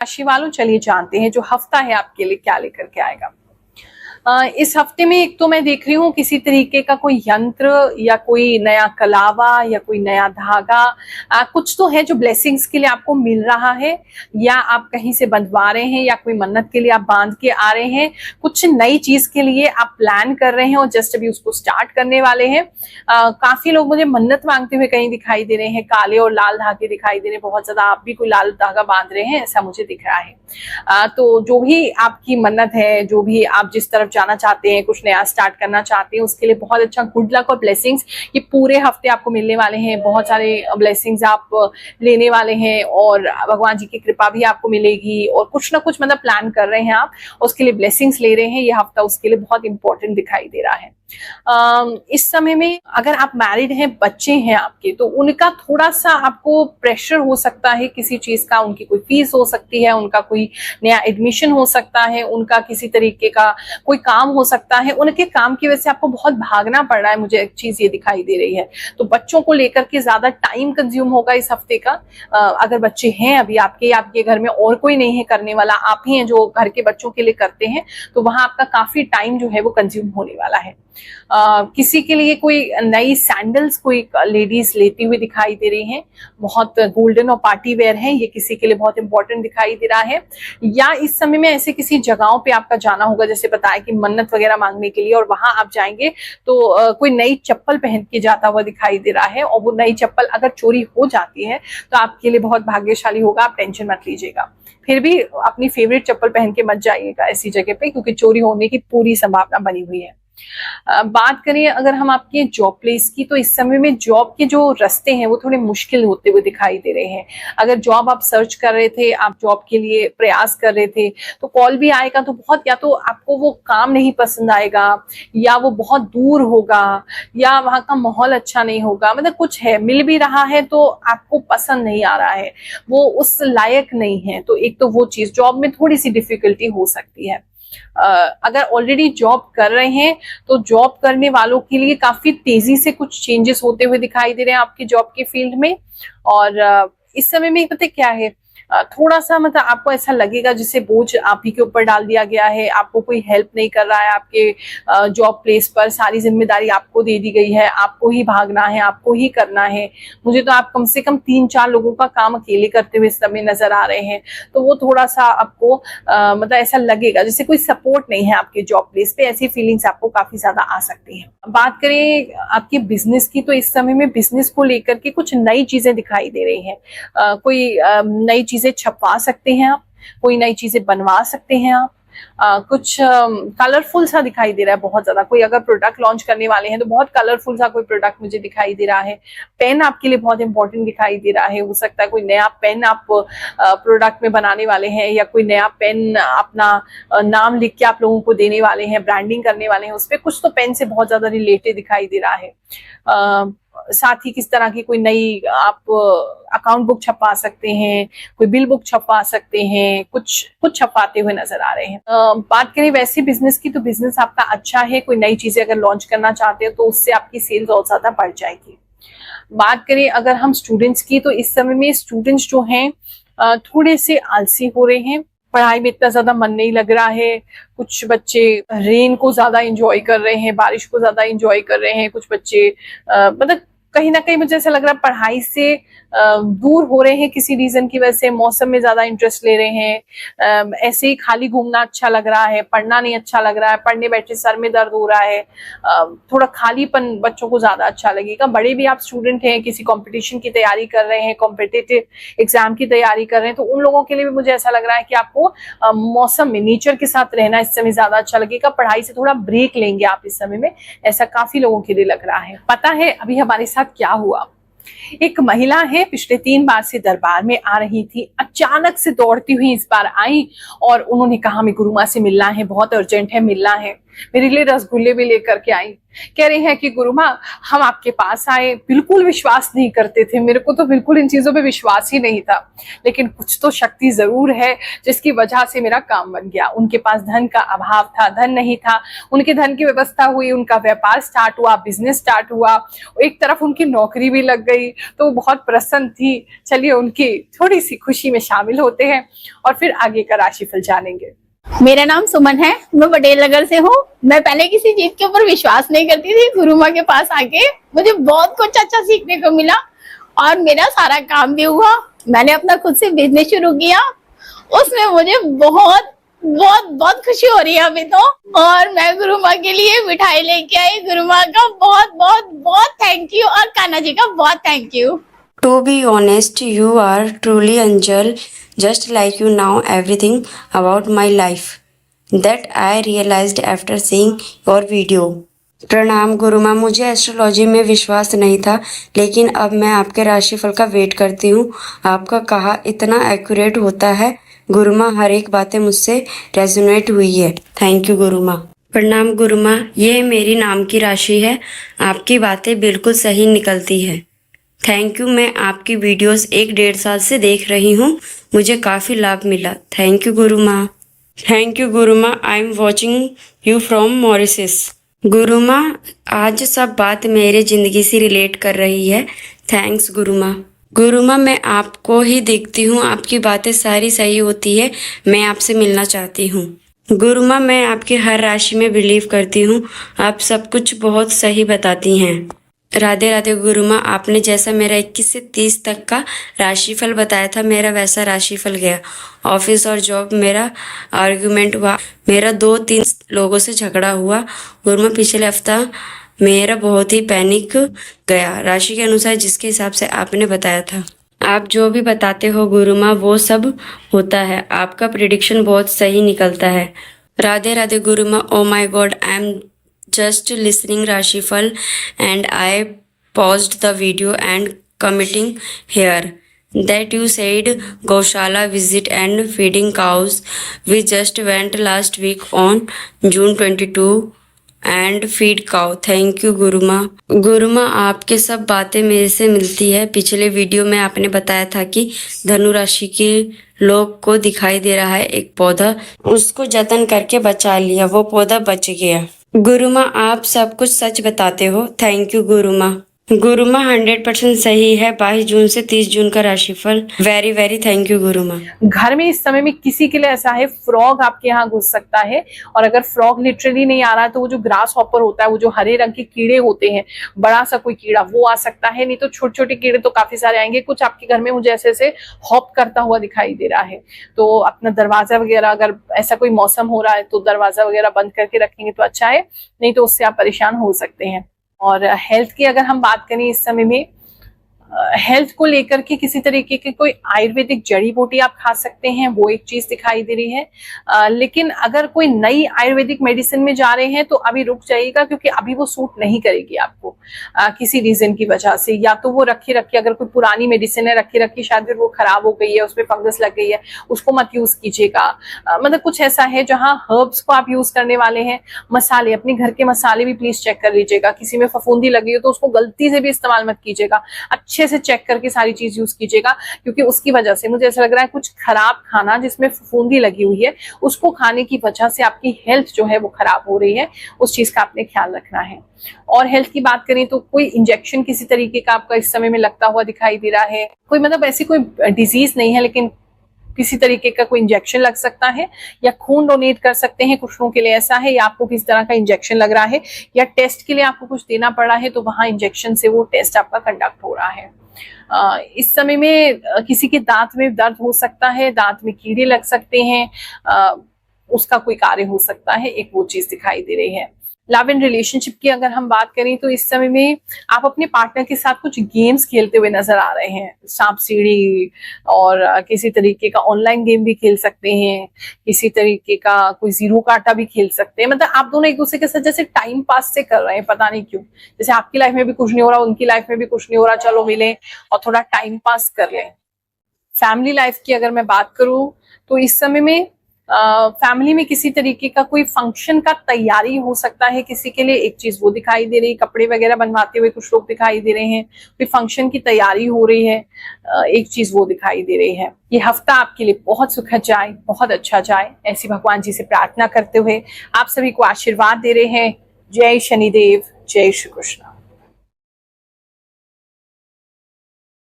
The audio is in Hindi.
राशि वालों, चलिए जानते हैं जो हफ्ता है आपके लिए क्या लेकर के आएगा। इस हफ्ते में एक तो मैं देख रही हूँ किसी तरीके का कोई यंत्र या कोई नया कलावा या कोई नया धागा, कुछ तो है जो ब्लेसिंग्स के लिए आपको मिल रहा है, या आप कहीं से बंधवा रहे हैं या कोई मन्नत के लिए आप बांध के आ रहे हैं, कुछ नई चीज के लिए आप प्लान कर रहे हैं और जस्ट अभी उसको स्टार्ट करने वाले हैं। काफी लोग मुझे मन्नत मांगते हुए कहीं दिखाई दे रहे हैं, काले और लाल धागे दिखाई दे रहे हैं बहुत ज्यादा, आप भी कोई लाल धागा बांध रहे हैं ऐसा मुझे दिख रहा है। तो जो भी आपकी मन्नत है, जो भी आप जिस तरफ जाना चाहते हैं, कुछ नया स्टार्ट करना चाहते हैं, उसके लिए बहुत अच्छा गुड लक और ब्लेसिंग्स ये पूरे हफ्ते आपको मिलने वाले हैं। बहुत सारे ब्लेसिंग्स आप लेने वाले हैं और भगवान जी की कृपा भी आपको मिलेगी, और कुछ ना कुछ मतलब प्लान कर रहे हैं आप, उसके लिए ब्लेसिंग्स ले रहे हैं। ये हफ्ता उसके लिए बहुत इंपॉर्टेंट दिखाई दे रहा है। इस समय में अगर आप मैरिड हैं, बच्चे हैं आपके, तो उनका थोड़ा सा आपको प्रेशर हो सकता है किसी चीज का, उनकी कोई फीस हो सकती है, उनका कोई नया एडमिशन हो सकता है, उनका किसी तरीके का कोई काम हो सकता है, उनके काम की वजह से आपको बहुत भागना पड़ रहा है, मुझे एक चीज ये दिखाई दे रही है। तो बच्चों को लेकर के ज्यादा टाइम कंज्यूम होगा इस हफ्ते का। अगर बच्चे हैं अभी आपके घर में और कोई नहीं है करने वाला, आप ही हैं जो घर के बच्चों के लिए करते हैं, तो वहां आपका काफी टाइम जो है वो कंज्यूम होने वाला है। किसी के लिए कोई नई सैंडल्स कोई लेडीज लेती हुई दिखाई दे रही हैं, बहुत गोल्डन और पार्टी वेयर है, ये किसी के लिए बहुत इंपॉर्टेंट दिखाई दे रहा है। या इस समय में ऐसे किसी जगहों पे आपका जाना होगा, जैसे बताया कि मन्नत वगैरह मांगने के लिए, और वहां आप जाएंगे तो कोई नई चप्पल पहन के जाता हुआ दिखाई दे रहा है, और वो नई चप्पल अगर चोरी हो जाती है तो आपके लिए बहुत भाग्यशाली होगा, आप टेंशन मत लीजिएगा। फिर भी अपनी फेवरेट चप्पल पहन के मत जाइएगा ऐसी जगह पे, क्योंकि चोरी होने की पूरी संभावना बनी हुई है। बात करें अगर हम आपके जॉब प्लेस की, तो इस समय में जॉब के जो रास्ते हैं वो थोड़े मुश्किल होते हुए दिखाई दे रहे हैं। अगर जॉब आप सर्च कर रहे थे, आप जॉब के लिए प्रयास कर रहे थे, तो कॉल भी आएगा तो बहुत, या तो आपको वो काम नहीं पसंद आएगा, या वो बहुत दूर होगा, या वहां का माहौल अच्छा नहीं होगा, मतलब कुछ है, मिल भी रहा है तो आपको पसंद नहीं आ रहा है, वो उस लायक नहीं है। तो एक तो वो चीज, जॉब में थोड़ी सी डिफिकल्टी हो सकती है। अगर ऑलरेडी जॉब कर रहे हैं तो जॉब करने वालों के लिए काफी तेजी से कुछ चेंजेस होते हुए दिखाई दे रहे हैं आपकी जॉब के फील्ड में। और इस समय में पता क्या है, थोड़ा सा मतलब आपको ऐसा लगेगा जैसे बोझ आप ही के ऊपर डाल दिया गया है, आपको कोई हेल्प नहीं कर रहा है, आपके जॉब प्लेस पर सारी जिम्मेदारी आपको दे दी गई है, आपको ही भागना है, आपको ही करना है। मुझे तो आप कम से कम 3-4 लोगों का काम अकेले करते हुए इस समय नजर आ रहे हैं, तो वो थोड़ा सा आपको मतलब ऐसा लगेगा जैसे कोई सपोर्ट नहीं है आपके जॉब प्लेस पे, ऐसी फीलिंग्स आपको काफी ज्यादा आ सकती है। बात करें आपके बिजनेस की, तो इस समय में बिजनेस को लेकर के कुछ नई चीजें दिखाई दे रही हैं। कोई नई चीजें छपवा सकते हैं आप, कोई नई चीजें बनवा सकते हैं आप, कुछ कलरफुल सा दिखाई दे रहा है बहुत ज्यादा। कोई अगर प्रोडक्ट लॉन्च करने वाले हैं तो बहुत कलरफुल सा कोई प्रोडक्ट मुझे दिखाई दे रहा है। पेन आपके लिए बहुत इंपॉर्टेंट दिखाई दे रहा है, हो सकता है कोई नया पेन आप प्रोडक्ट में बनाने वाले हैं, या कोई नया पेन अपना नाम लिख के आप लोगों को देने वाले हैं, ब्रांडिंग करने वाले हैं उस पर। कुछ तो पेन से बहुत ज्यादा रिलेटेड दिखाई दे रहा है। साथ ही किस तरह की कोई नई आप अकाउंट बुक छपवा सकते हैं, कोई बिल बुक छपवा सकते हैं, कुछ छपवाते हुए नजर आ रहे हैं। बात करें वैसे बिजनेस की, तो बिजनेस आपका अच्छा है। कोई नई चीजें अगर लॉन्च करना चाहते हैं तो उससे आपकी सेल्स और ज्यादा बढ़ जाएगी। बात करें अगर हम स्टूडेंट्स की, तो इस समय में स्टूडेंट्स जो हैं थोड़े से आलसी हो रहे हैं, पढ़ाई में इतना ज्यादा मन नहीं लग रहा है। कुछ बच्चे रेन को ज्यादा एंजॉय कर रहे हैं, बारिश को ज्यादा एंजॉय कर रहे हैं। कुछ बच्चे मतलब कहीं ना कहीं मुझे ऐसा लग रहा है पढ़ाई से दूर हो रहे हैं किसी रीजन की वजह से, मौसम में ज्यादा इंटरेस्ट ले रहे हैं। ऐसे ही खाली घूमना अच्छा लग रहा है, पढ़ना नहीं अच्छा लग रहा है, पढ़ने बैठे सर में दर्द हो रहा है, थोड़ा खालीपन बच्चों को ज्यादा अच्छा लगेगा। बड़े भी आप स्टूडेंट हैं, किसी कंपटीशन की तैयारी कर रहे हैं, कॉम्पिटिटिव एग्जाम की तैयारी कर रहे हैं, तो उन लोगों के लिए भी मुझे ऐसा लग रहा है कि आपको मौसम में नेचर के साथ रहना इस समय ज्यादा अच्छा लगेगा। पढ़ाई से थोड़ा ब्रेक लेंगे आप इस समय में, ऐसा काफी लोगों के लिए लग रहा है। पता है अभी हमारे साथ क्या हुआ? एक महिला है, पिछले 3 बार से दरबार में आ रही थी, अचानक से दौड़ती हुई इस बार आई और उन्होंने कहा हमें गुरु माँ से मिलना है, बहुत अर्जेंट है, मिलना है। मेरे लिए रसगुल्ले भी लेकर के आई। कह रही हैं कि गुरु माँ, हम आपके पास आए, बिल्कुल विश्वास नहीं करते थे, मेरे को तो बिल्कुल इन चीजों पे विश्वास ही नहीं था, लेकिन कुछ तो शक्ति जरूर है जिसकी वजह से मेरा काम बन गया। उनके पास धन का अभाव था, धन नहीं था, उनके धन की व्यवस्था हुई, उनका व्यापार स्टार्ट हुआ, बिजनेस स्टार्ट हुआ, एक तरफ उनकी नौकरी भी लग गई, तो वो बहुत प्रसन्न थी। चलिए उनकी थोड़ी सी खुशी में शामिल होते हैं और फिर आगे का राशिफल जानेंगे। मेरा नाम सुमन है, मैं पटेल नगर से हूँ। मैं पहले किसी चीज के ऊपर विश्वास नहीं करती थी। गुरु माँ के पास आके मुझे बहुत कुछ अच्छा सीखने को मिला और मेरा सारा काम भी हुआ। मैंने अपना खुद से बिजनेस शुरू किया, उसमें मुझे बहुत बहुत बहुत खुशी हो रही है अभी तो। और मैं गुरु माँ के लिए मिठाई लेके आई। गुरु माँ का बहुत बहुत बहुत थैंक यू और कान्हा जी का बहुत thank you. To be honest, you are truly angel, just like you know everything about my life. That I realized after seeing your video. प्रणाम गुरु माँ, मुझे एस्ट्रोलॉजी में विश्वास नहीं था, लेकिन अब मैं आपके राशिफल का वेट करती हूँ। आपका कहा इतना एक्यूरेट होता है गुरु माँ, हर एक बातें मुझसे रेजोनेट हुई है। थैंक यू गुरु माँ। प्रणाम गुरु माँ, ये मेरी नाम की राशि है, आपकी बातें बिल्कुल सही निकलती है। थैंक यू, मैं आपकी वीडियोस 1-1.5 साल से देख रही हूँ, मुझे काफ़ी लाभ मिला। थैंक यू गुरु माँ। थैंक यू गुरु माँ, I am watching you from Mauritius. गुरु माँ, आज सब बात मेरे ज़िंदगी से रिलेट कर रही है। थैंक्स गुरु माँ। गुरु माँ, मैं आपको ही देखती हूँ, आपकी बातें सारी सही होती है, मैं आपसे मिलना चाहती हूँ। गुरु माँ, मैं आपकी हर राशि में बिलीव करती हूँ, आप सब कुछ बहुत सही बताती हैं। राधे राधे गुरु माँ, आपने जैसा मेरा 21 से 30 तक का राशिफल बताया था, मेरा वैसा राशिफल गया। ऑफिस और जॉब मेरा आर्गुमेंट हुआ, मेरा 2-3 लोगों से झगड़ा हुआ। गुरु माँ, पिछले हफ्ता मेरा बहुत ही पैनिक गया, राशि के अनुसार जिसके हिसाब से आपने बताया था। आप जो भी बताते हो गुरु माँ वो सब होता है, आपका प्रिडिक्शन बहुत सही निकलता है। राधे राधे गुरु माँ। Oh my God, I am just listening Rashifal and I paused the video and committing here that you said Gaushala visit and feeding cows. We just went last week on June 22 and feed cow. Thank you गुरु माँ। गुरु माँ, आपके सब बातें मेरे से मिलती है। पिछले वीडियो में आपने बताया था कि धनु राशि के लोग को दिखाई दे रहा है एक पौधा, उसको जतन करके बचा लिया, वो पौधा बच गया। गुरु माँ, आप सब कुछ सच बताते हो। थैंक यू गुरु माँ। गुरु माँ, 100% सही है। 22 जून से 30 जून का राशिफल। वेरी वेरी थैंक यू गुरु माँ। घर में इस समय में किसी के लिए ऐसा है, फ्रॉग आपके यहाँ घुस सकता है, और अगर फ्रॉग लिटरली नहीं आ रहा है तो वो जो ग्रास हॉपर होता है, वो जो हरे रंग के कीड़े होते हैं, बड़ा सा कोई कीड़ा, वो आ सकता है। नहीं तो छोटे छोटे कीड़े तो काफी सारे आएंगे। कुछ आपके घर में मुझे ऐसे ऐसे हॉप करता हुआ दिखाई दे रहा है, तो अपना दरवाजा वगैरह, अगर ऐसा कोई मौसम हो रहा है तो दरवाजा वगैरह बंद करके रखेंगे तो अच्छा है, नहीं तो उससे आप परेशान हो सकते हैं। और हेल्थ की अगर हम बात करें, इस समय में हेल्थ को लेकर के किसी तरीके की कोई आयुर्वेदिक जड़ी बूटी आप खा सकते हैं, वो एक चीज दिखाई दे रही है। लेकिन अगर कोई नई आयुर्वेदिक मेडिसिन में जा रहे हैं तो अभी रुक जाइएगा, क्योंकि अभी वो सूट नहीं करेगी आपको किसी रीजन की वजह से। या तो वो रखी रखी, अगर कोई पुरानी मेडिसिन है रखी रखी, शायद फिर वो खराब हो गई है, उसमें फंगस लग गई है, उसको मत यूज कीजिएगा। मतलब कुछ ऐसा है जहाँ हर्ब्स को आप यूज करने वाले हैं। मसाले, अपने घर के मसाले भी प्लीज चेक कर लीजिएगा। किसी में फफूंदी लगी हो तो उसको गलती से भी इस्तेमाल मत कीजिएगा, अच्छे से चेक करके सारी चीज यूज कीजिएगा, क्योंकि उसकी वजह से मुझे ऐसा लग रहा है कुछ खराब खाना जिसमें फफूंदी लगी हुई है, उसको खाने की वजह से आपकी हेल्थ जो है वो खराब हो रही है। उस चीज का आपने ख्याल रखना है। और हेल्थ की बात करें तो कोई इंजेक्शन किसी तरीके का आपका इस समय में लगता हुआ दिखाई दे रहा है। कोई मतलब ऐसी कोई डिजीज नहीं है, लेकिन किसी तरीके का कोई इंजेक्शन लग सकता है, या खून डोनेट कर सकते हैं, कुछ लोगों के लिए ऐसा है, या आपको किस तरह का इंजेक्शन लग रहा है, या टेस्ट के लिए आपको कुछ देना पड़ रहा है तो वहां इंजेक्शन से वो टेस्ट आपका कंडक्ट हो रहा है। इस समय में किसी के दांत में दर्द हो सकता है, दांत में कीड़े लग सकते हैं, उसका कोई कार्य हो सकता है, एक वो चीज दिखाई दे रही है। लव एंड रिलेशनशिप की अगर हम बात करें तो इस समय में आप अपने पार्टनर के साथ कुछ गेम्स खेलते हुए नजर आ रहे हैं, सांप सीढ़ी, और किसी तरीके का ऑनलाइन गेम भी खेल सकते हैं, किसी तरीके का कोई जीरो काटा भी खेल सकते हैं। मतलब आप दोनों एक दूसरे के साथ जैसे टाइम पास से कर रहे हैं, पता नहीं क्यों, जैसे आपकी लाइफ में भी कुछ नहीं हो रहा, उनकी लाइफ में भी कुछ नहीं हो रहा, चलो मिलें और थोड़ा टाइम पास कर लें। फैमिली लाइफ की अगर मैं बात करूं तो इस समय में फैमिली में किसी तरीके का कोई फंक्शन का तैयारी हो सकता है किसी के लिए, एक चीज वो दिखाई दे रही है। कपड़े वगैरह बनवाते हुए कुछ लोग दिखाई दे रहे हैं, कोई फंक्शन की तैयारी हो रही है, एक चीज वो दिखाई दे रही है। ये हफ्ता आपके लिए बहुत सुखद जाए, बहुत अच्छा जाए, ऐसी भगवान जी से प्रार्थना करते हुए आप सभी को आशीर्वाद दे रहे हैं। जय शनिदेव, जय श्री कृष्ण।